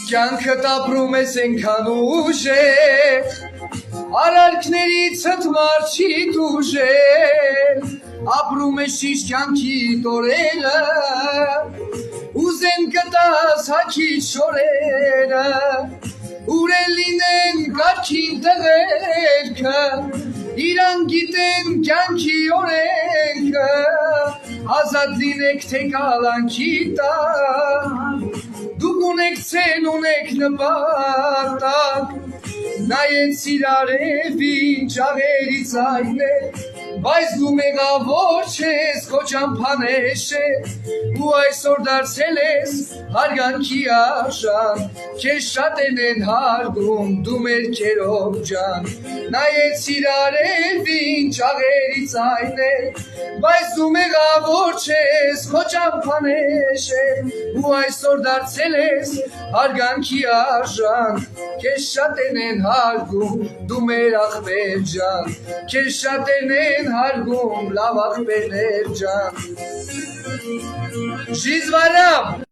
Կյանքդ ապրում ես ենքան ուժեր, արարքներից հտմար չի դուժեր, ապրում ես շիշ կյանքի տորերը, ուզեն կտաս հաքի շորերը, ուր էլ լինեն կարգին տղերքը, իրան գիտեն կյանքի օրենքը, ազատ լինեք թե կալանքի տակ, դուք ունեք ցեն, ունեք նպատակ, նայեց իրարևին ճաղերի ձայներ, բայց դու մեղավոր չես, քո ճամփաներ ես, ու այսօր դարձել ես հարգանքի արժան, քեզ շատերն են հարգում, դու մեր քերով ջան, նայեց իրարևին ճաղերի ձայներ, բայց դու մեղավոր չես, քո ճամփաներ ես, ու այսօր դարձել ես հարգանքի արժան, քեզ շատերն են հարգում, դու մեր աղբեր ջան, քեզ շատերն են հարգում, լավ աղբերներ ջան։ Жизнь ворам!